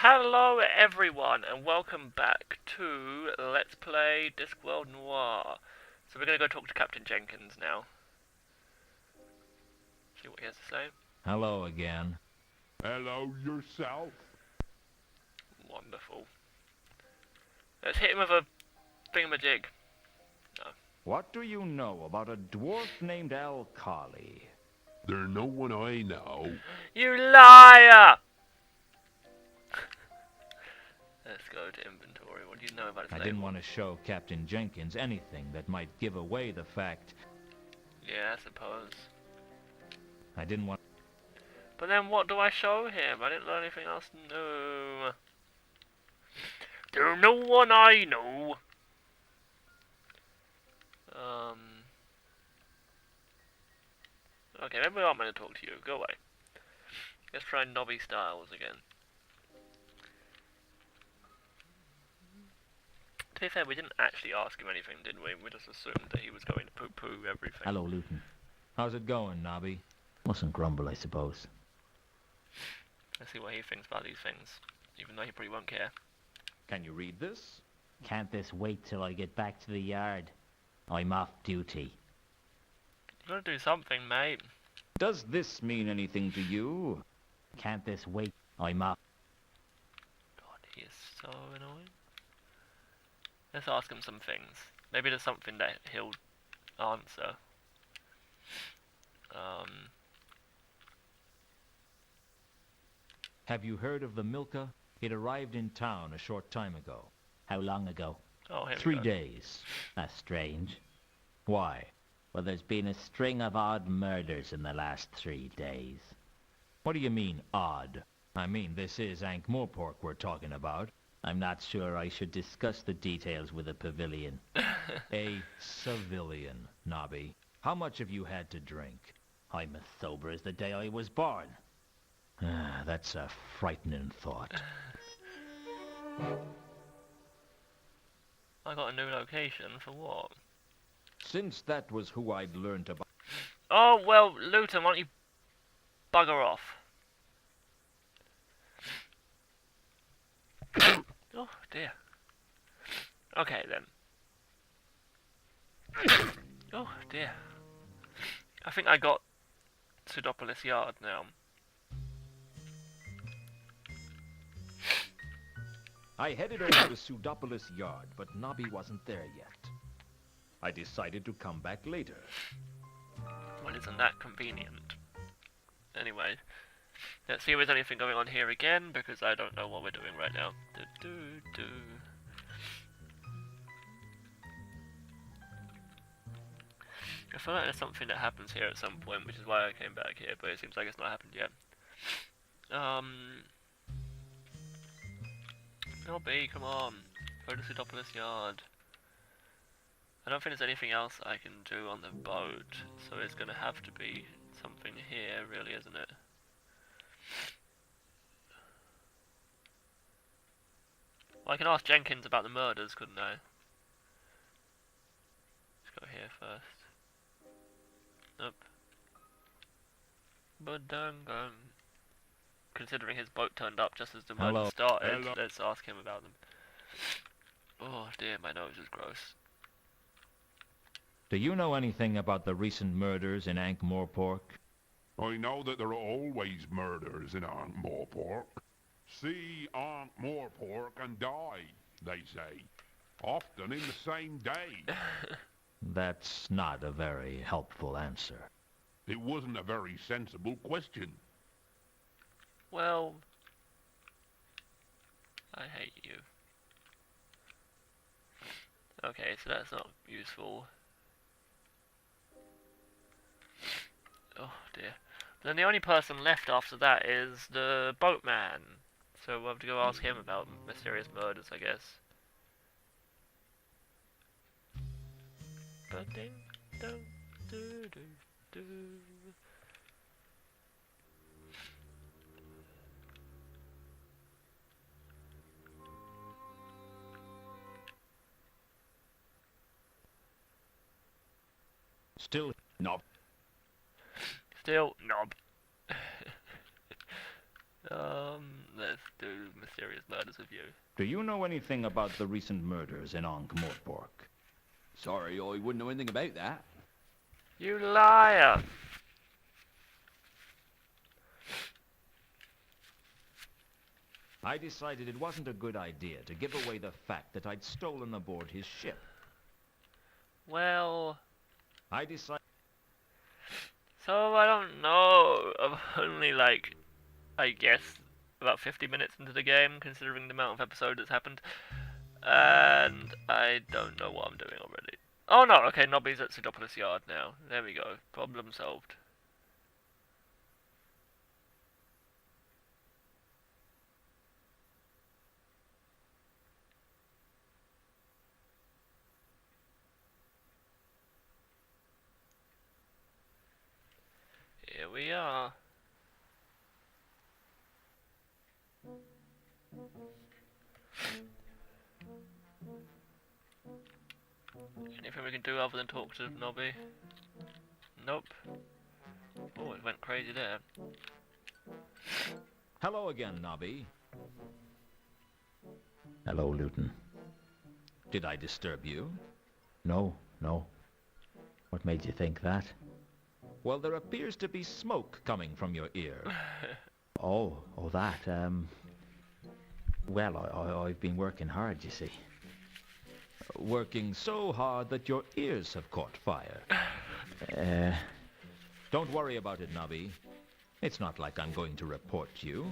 Hello everyone and welcome back to Let's Play Discworld Noir. So we're going to go talk to Captain Jenkins now. See what he has to say. Hello again. Hello yourself. Wonderful. Let's hit him with a thingamajig. No. What do you know about a dwarf named Alkali? There's no one I know. You liar! Let's go to inventory. What do you know about his I label? didn't want to show Captain Jenkins anything that might give away the fact. Yeah, I suppose. I didn't want... But then what do I show him? I didn't learn anything else new. There's no one I know. Okay, maybe I'm going to talk to you. Go away. Let's try Nobby Styles again. To be fair, we didn't actually ask him anything, did we? We just assumed that he was going to poo-poo everything. Hello, Luton. How's it going, Nobby? Mustn't grumble, I suppose. Let's see what he thinks about these things, even though he probably won't care. Can you read this? Can't this wait till I get back to the yard? I'm off duty. You gotta do something, mate. Does this mean anything to you? Can't this wait? I'm off. God, he is so annoying. Let's ask him some things. Maybe there's something that he'll answer. Have you heard of the Milka? It arrived in town a short time ago. How long ago? Oh, here we 3 go. days. That's strange. Why? Well, there's been a string of odd murders in the last 3 days. What do you mean, odd? I mean, this is Ankh-Morpork we're talking about. I'm not sure I should discuss the details with a pavilion. A civilian, Nobby. How much have you had to drink? I'm as sober as the day I was born. Ah, that's a frightening thought. I got a new location for what? Since that was who I'd learned about... Oh, well, Luton, why don't you bugger off? Oh, dear. Okay, then. Oh, dear. I think I got Pseudopolis Yard now. I headed over to Pseudopolis Yard, but Nobby wasn't there yet. I decided to come back later. Well, isn't that convenient? Anyway, let's see if there's anything going on here again, because I don't know what we're doing right now. I feel like there's something that happens here at some point, which is why I came back here, but it seems like it's not happened yet. Nobby, come on. Go to Pseudopolis Yard. I don't think there's anything else I can do on the boat, so it's gonna have to be something here, really, isn't it? Well, I can ask Jenkins about the murders, couldn't I? Let's go here first. Nope. Badungun. Considering his boat turned up just as the murder started, Hello. let's ask him about them. Oh dear, my nose is gross. Do you know anything about the recent murders in Ankh-Morpork? I know that there are always murders in Ankh-Morpork. See Ankh-Morpork and die, they say. Often in the same day. That's not a very helpful answer. It wasn't a very sensible question. Well, I hate you. Okay, so that's not useful. Oh dear. But then the only person left after that is the boatman. So we'll have to go ask him about mysterious murders, I guess. Still, no. Still, knob. let's do mysterious murders with you. Do you know anything about the recent murders in Ankh-Morpork? Sorry, I wouldn't know anything about that. You liar! I decided it wasn't a good idea to give away the fact that I'd stolen aboard his ship. Well... I decided... So, I don't know. I'm only like, I guess, about 50 minutes into the game, considering the amount of episodes that's happened. And I don't know what I'm doing already. Oh no, okay, Nobby's at Pseudopolis Yard now. There we go. Problem solved. Here we are. Anything we can do other than talk to Nobby? Nope. Oh, it went crazy there. Hello again, Nobby. Hello, Luton. Did I disturb you? No, no. What made you think that? Well, there appears to be smoke coming from your ear. Oh, that, well, I've been working hard, you see. Working so hard that your ears have caught fire. Don't worry about it, Nobby. It's not like I'm going to report you.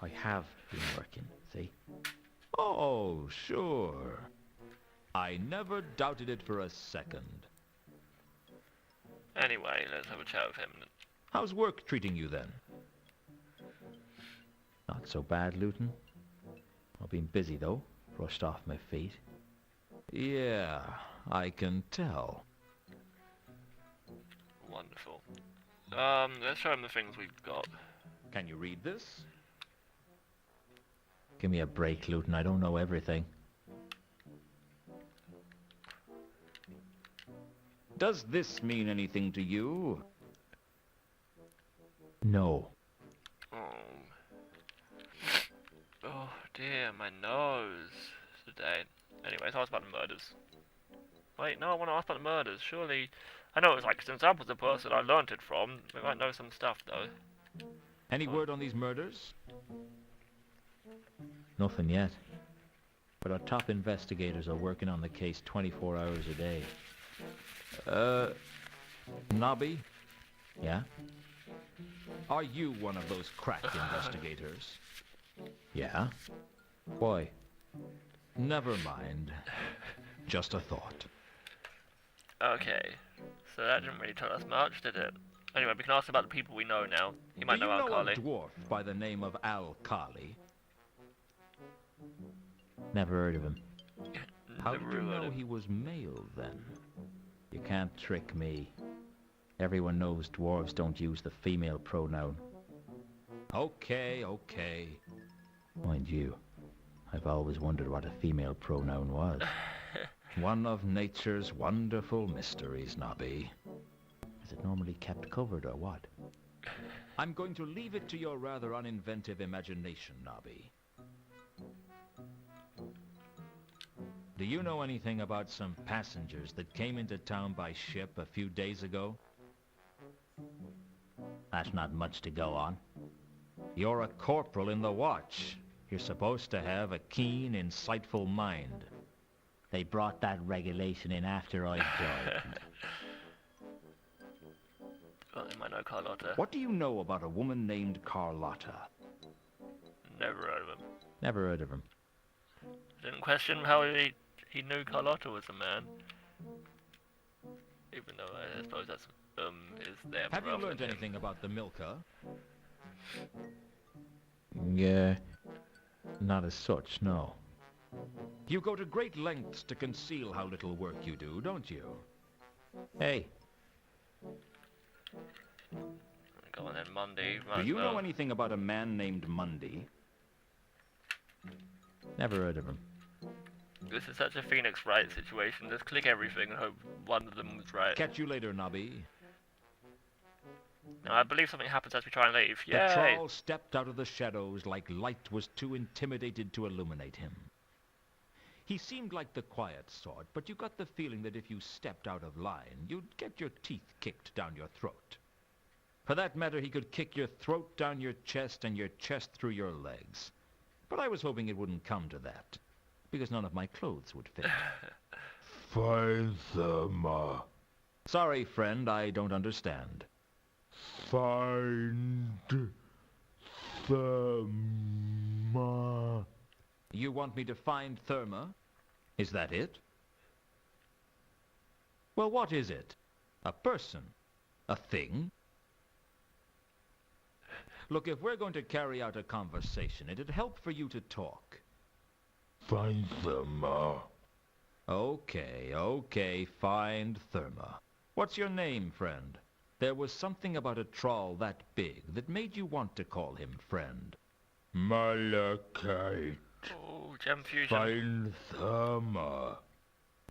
I have been working, see? Oh, sure. I never doubted it for a second. Anyway, let's have a chat with him. How's work treating you then? Not so bad, Luton. I've been busy, though. Rushed off my feet. Yeah, I can tell. Wonderful. Let's show him the things we've got. Can you read this? Give me a break, Luton. I don't know everything. Does this mean anything to you? No. Oh dear, my nose today. Anyways, ask about the murders. Wait, no, I want to ask about the murders. Surely, I know it was like, since I was the person I learnt it from, we might know some stuff though. Any word on these murders? Nothing yet. But our top investigators are working on the case 24 hours a day. Nobby? Yeah? Are you one of those crack investigators? Yeah? Why? Never mind. Just a thought. Okay, so that didn't really tell us much, did it? Anyway, we can ask about the people we know now. You might Do you know know Al-Khali. a dwarf by the name of Al-Khali? Never heard of him. How did Never you heard know of he was male then? You can't trick me. Everyone knows dwarves don't use the female pronoun. Okay. Mind you, I've always wondered what a female pronoun was. One of nature's wonderful mysteries, Nobby. Is it normally kept covered or what? I'm going to leave it to your rather uninventive imagination, Nobby. Do you know anything about some passengers that came into town by ship a few days ago? That's not much to go on. You're a corporal in the watch. You're supposed to have a keen, insightful mind. They brought that regulation in after I joined. Oh, you might know Carlotta. What do you know about a woman named Carlotta? Never heard of him. Never heard of him. Didn't question how he knew Carlotta was a man. Even though I suppose that's is their Have you prerogative. learned anything about the Milka? Yeah, not as such, no. You go to great lengths to conceal how little work you do, don't you? Hey, Go on then, Monday. Do you know anything about a man named Mundy? never heard of him. This is such a Phoenix Wright situation. Just click everything and hope one of them was right. Catch you later, Nobby. Now, I believe something happens as we try and leave. The Yay! troll stepped out of the shadows like light was too intimidated to illuminate him. He seemed like the quiet sort, but you got the feeling that if you stepped out of line, you'd get your teeth kicked down your throat. For that matter, he could kick your throat down your chest and your chest through your legs. But I was hoping it wouldn't come to that, because none of my clothes would fit. Find Therma. Sorry, friend, I don't understand. Find Therma. You want me to find Therma? Is that it? Well, what is it? A person? A thing? Look, if we're going to carry out a conversation, it'd help for you to talk. Find Therma. Okay, find Therma. What's your name, friend? There was something about a troll that big that made you want to call him friend. Malachite. Oh, gem fusion. Find Therma.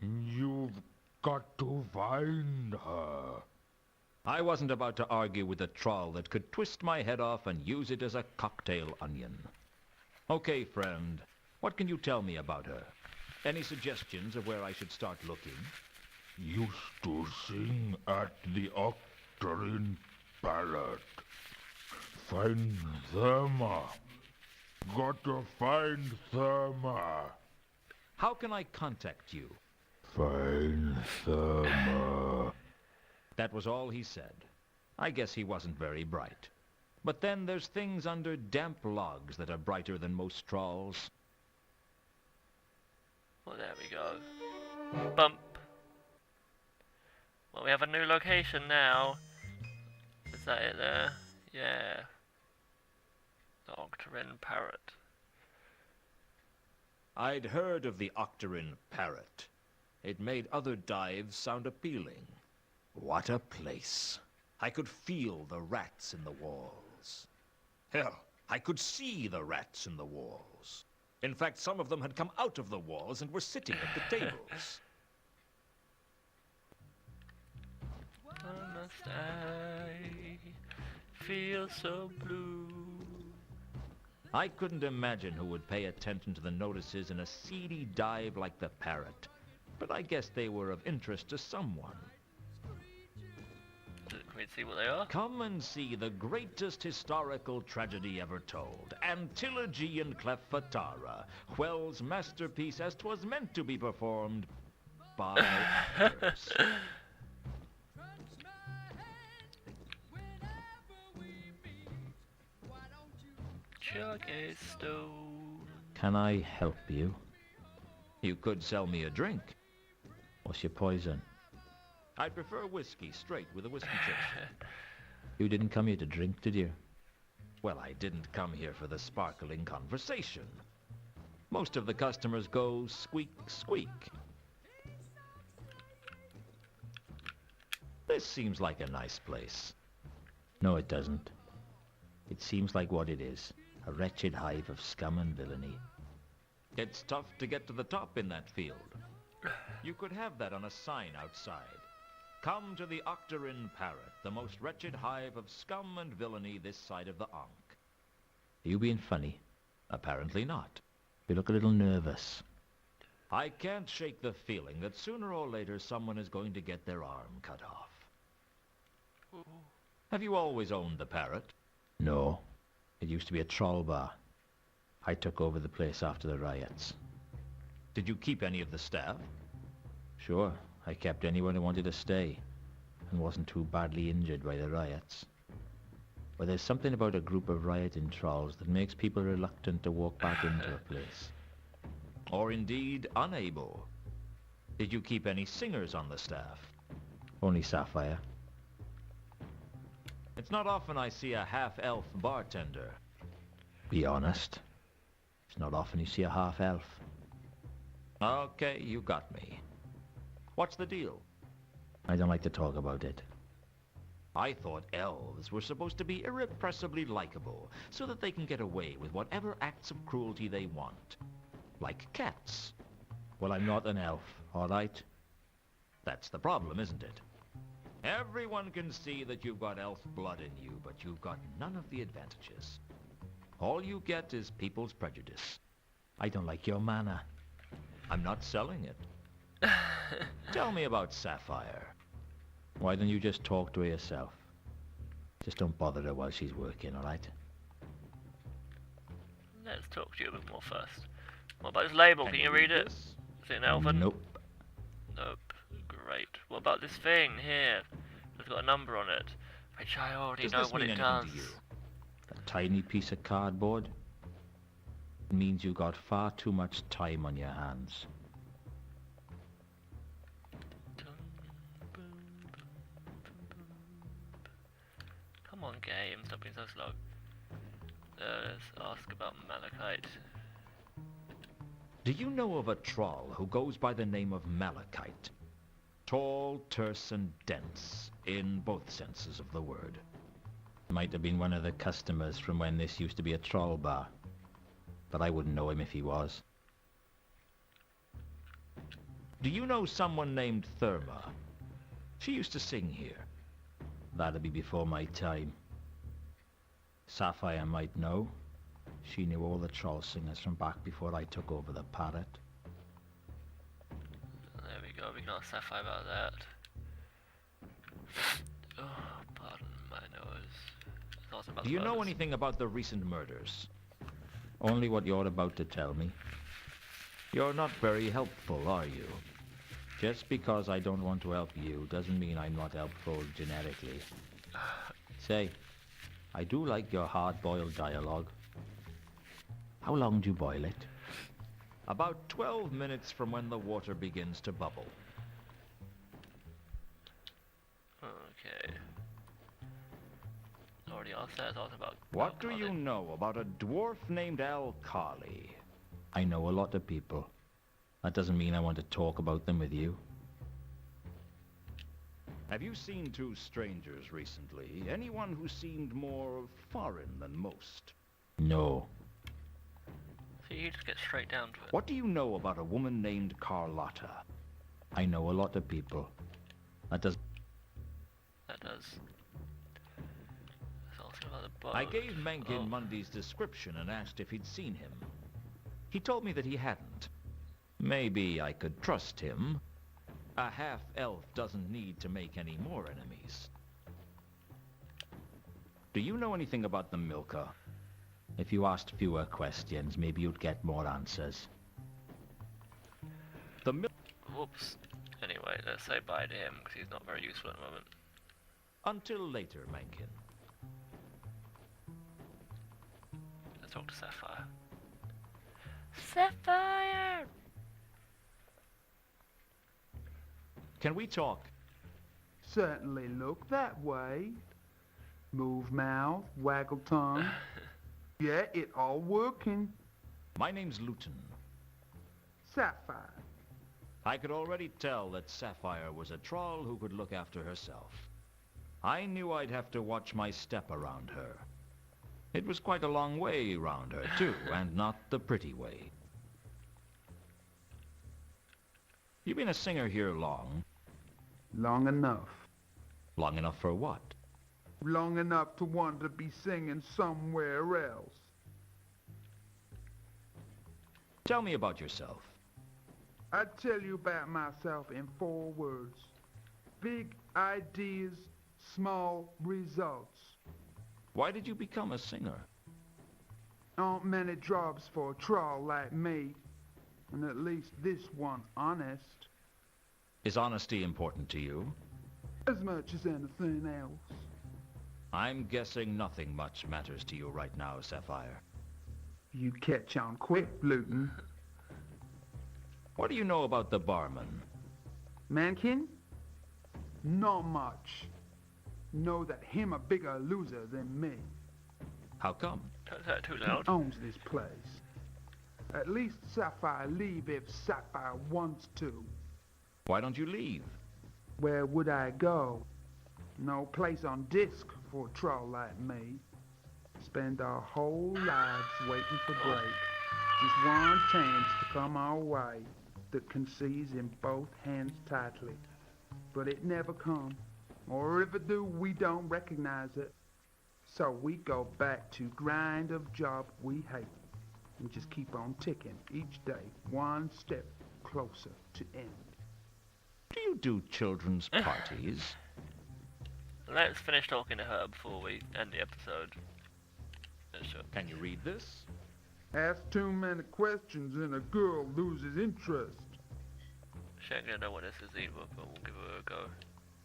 You've got to find her. I wasn't about to argue with a troll that could twist my head off and use it as a cocktail onion. Okay, friend, what can you tell me about her? Any suggestions of where I should start looking? Used to sing at the Octarine Parrot. Find Therma. Got to find Therma. How can I contact you? Find Therma. That was all he said. I guess he wasn't very bright. But then there's things under damp logs that are brighter than most trolls. Well, there we go. Bump. Well, we have a new location now. Is that it there? Yeah. The Octarine Parrot. I'd heard of the Octarine Parrot. It made other dives sound appealing. What a place. I could feel the rats in the walls. Hell, I could see the rats in the walls. In fact, some of them had come out of the walls and were sitting at the tables. Why must I feel so blue? I couldn't imagine who would pay attention to the notices in a seedy dive like the Parrot, but I guess they were of interest to someone. Can we see what they are? Come and see the greatest historical tragedy ever told, Antilogy in Cleffatara, Whell's masterpiece as 'twas meant to be performed by others. Chuck a stone. Can I help you? You could sell me a drink. What's your poison? I'd prefer whiskey, straight with a whiskey chaser. You didn't come here to drink, did you? Well, I didn't come here for the sparkling conversation. Most of the customers go squeak, squeak. This seems like a nice place. No, it doesn't. It seems like what it is. A wretched hive of scum and villainy. It's tough to get to the top in that field. You could have that on a sign outside. Come to the Octarine Parrot, the most wretched hive of scum and villainy this side of the Ankh. Are you being funny? Apparently not. You look a little nervous. I can't shake the feeling that sooner or later someone is going to get their arm cut off. Ooh. Have you always owned the Parrot? No. It used to be a troll bar. I took over the place after the riots. Did you keep any of the staff? Sure, I kept anyone who wanted to stay and wasn't too badly injured by the riots. But there's something about a group of rioting trolls that makes people reluctant to walk back into a place. Or indeed unable. Did you keep any singers on the staff? Only Sapphire. It's not often I see a half-elf bartender. Be honest. It's not often you see a half-elf. Okay, you got me. What's the deal? I don't like to talk about it. I thought elves were supposed to be irrepressibly likable, so that they can get away with whatever acts of cruelty they want. Like cats. Well, I'm not an elf, all right? That's the problem, isn't it? Everyone can see that you've got elf blood in you, but you've got none of the advantages. All you get is people's prejudice. I don't like your manner. I'm not selling it. Tell me about Sapphire. Why don't you just talk to her yourself? Just don't bother her while she's working, alright? Let's talk to you a bit more first. What about this label? Can you read it? This? Is it in Elven? Nope. Nope. Great. What about this thing here? It's got a number on it, which I already Does know this what mean it anything does. to you? A tiny piece of cardboard? It means you've got far too much time on your hands. Come on, game. Stop being so slow. Let's ask about Malachite. Do you know of a troll who goes by the name of Malachite? Tall, terse, and dense, in both senses of the word. Might have been one of the customers from when this used to be a troll bar. But I wouldn't know him if he was. Do you know someone named Therma? She used to sing here. That'd be before my time. Sapphire might know. She knew all the troll singers from back before I took over the parrot. There we go. We can ask Sapphire about that. Oh, pardon my nose. It's awesome about Do the you know murders. anything about the recent murders? Only what you're about to tell me. You're not very helpful, are you? Just because I don't want to help you doesn't mean I'm not helpful generically. Say, I do like your hard-boiled dialogue. How long do you boil it? About 12 minutes from when the water begins to bubble. Okay. Already asked that. Asked about. What do Alkali. you know about a dwarf named Alkali? I know a lot of people. That doesn't mean I want to talk about them with you. Have you seen two strangers recently? Anyone who seemed more foreign than most? No. So you just get straight down to it. What do you know about a woman named Carlotta? I know a lot of people. That does... That does. Let's ask about the boat. I gave Mencken Oh. Mundy's description and asked if he'd seen him. He told me that he hadn't. Maybe I could trust him. A half-elf doesn't need to make any more enemies. Do you know anything about the Milker? If you asked fewer questions, maybe you'd get more answers. The Milker... Whoops. Anyway, let's say bye to him because he's not very useful at the moment. Until later, Mencken. Let's talk to Sapphire. Sapphire! Can we talk? Certainly look that way. Move mouth, waggle tongue. Yeah, it all working. My name's Luton. Sapphire. I could already tell that Sapphire was a troll who could look after herself. I knew I'd have to watch my step around her. It was quite a long way around her, too, and not the pretty way. You been a singer here long? Long enough. Long enough for what? Long enough to want to be singing somewhere else. Tell me about yourself. I'd tell you about myself in 4 words. Big ideas, small results. Why did you become a singer? Aren't many jobs for a troll like me. And at least this one honest. Is honesty important to you? As much as anything else. I'm guessing nothing much matters to you right now, Sapphire. You catch on quick, Luton. What do you know about the barman? Mankin? Not much. Know that him a bigger loser than me. How come? Don't say it too He loud. owns this place. At least Sapphire leave if Sapphire wants to. Why don't you leave? Where would I go? No place on disc for a troll like me. Spend our whole lives waiting for break. Just one chance to come our way that can seize in both hands tightly. But it never come. Or if it do, we don't recognize it. So we go back to grind of job we hate and just keep on ticking each day, one step closer to end. Do you do children's parties? Let's finish talking to her before we end the episode. Sure. Can you read this? Ask too many questions and a girl loses interest. She ain't gonna know what this is either, but we'll give her a go.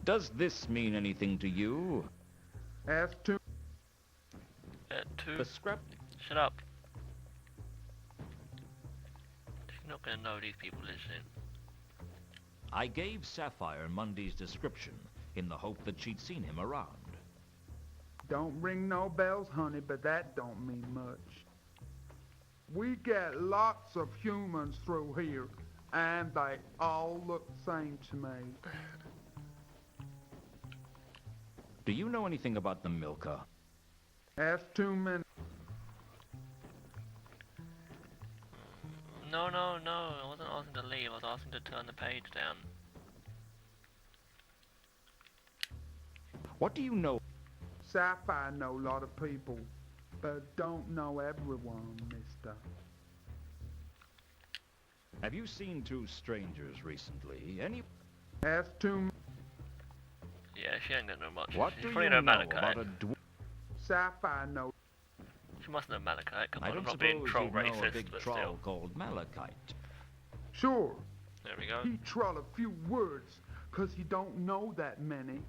Does this mean anything to you? Ask too... Two. The scrap... Shut up. She's not gonna know these people listening. I gave Sapphire Mundy's description in the hope that she'd seen him around. Don't ring no bells, honey, but that don't mean much. We get lots of humans through here, and they all look the same to me. Do you know anything about the Milka? Ask too many... No, I wasn't asking to leave, I was asking to turn the page down. What do you know? Sapphire know a lot of people, but don't know everyone, mister. Have you seen two strangers recently? Any... Ask too... Yeah, she ain't gonna know much. What She's do probably you know know Malachite. about a Sapphire know... She must know Malachite, come I on, I'm don't not being suppose troll you know a racist, big but troll still. called Malachite. Sure, There we go. he troll a few words, 'cause he don't know that many.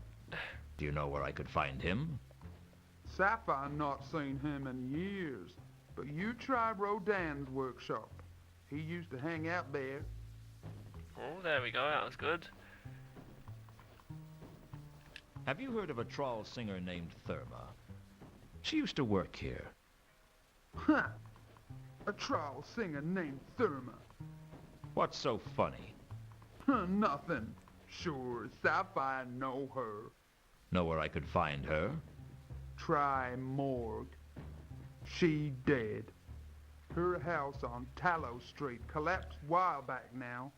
Do you know where I could find him? Sapphire not seen him in years, but you try Rodin's workshop. He used to hang out there. Oh, there we go, that was good. Have you heard of a troll singer named Therma? She used to work here. Huh, a troll singer named Therma. What's so funny? Huh, nothing. Sure, Sapphire know her. Know where I could find her? Try morgue. She dead. Her house on Tallow Street collapsed while back now.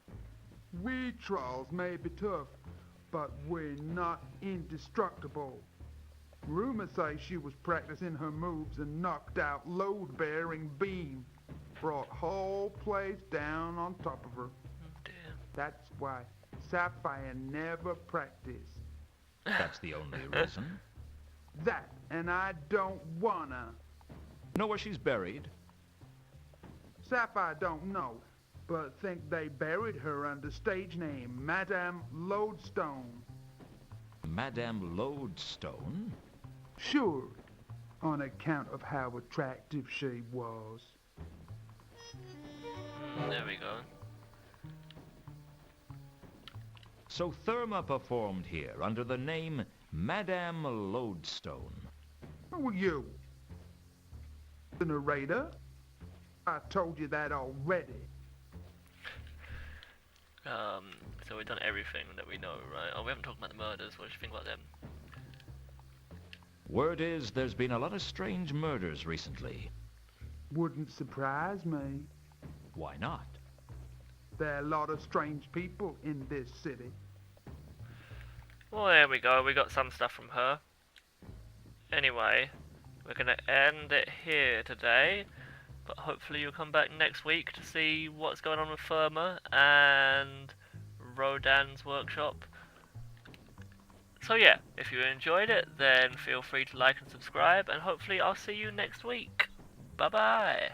We trolls may be tough, but we're not indestructible. Rumors say she was practicing her moves and knocked out load-bearing beam. Brought whole place down on top of her. Oh, dear. That's why Sapphire never practiced. That's the only reason. That, and I don't wanna. Know where she's buried? Sapphire don't know, but think they buried her under stage name Madame Lodestone. Madame Lodestone? Sure, on account of how attractive she was. There we go. So Therma performed here under the name Madame Lodestone. Who are you? The narrator? I told you that already. So we've done everything that we know, right? Oh, we haven't talked about the murders. What do you think about them? Word is there's been a lot of strange murders recently. Wouldn't surprise me. Why not? There are a lot of strange people in this city. Well, there we go. We got some stuff from her. Anyway, we're going to end it here today. But hopefully you'll come back next week to see what's going on with Therma and Rodin's workshop. So yeah, if you enjoyed it, then feel free to like and subscribe, and hopefully I'll see you next week. Bye bye!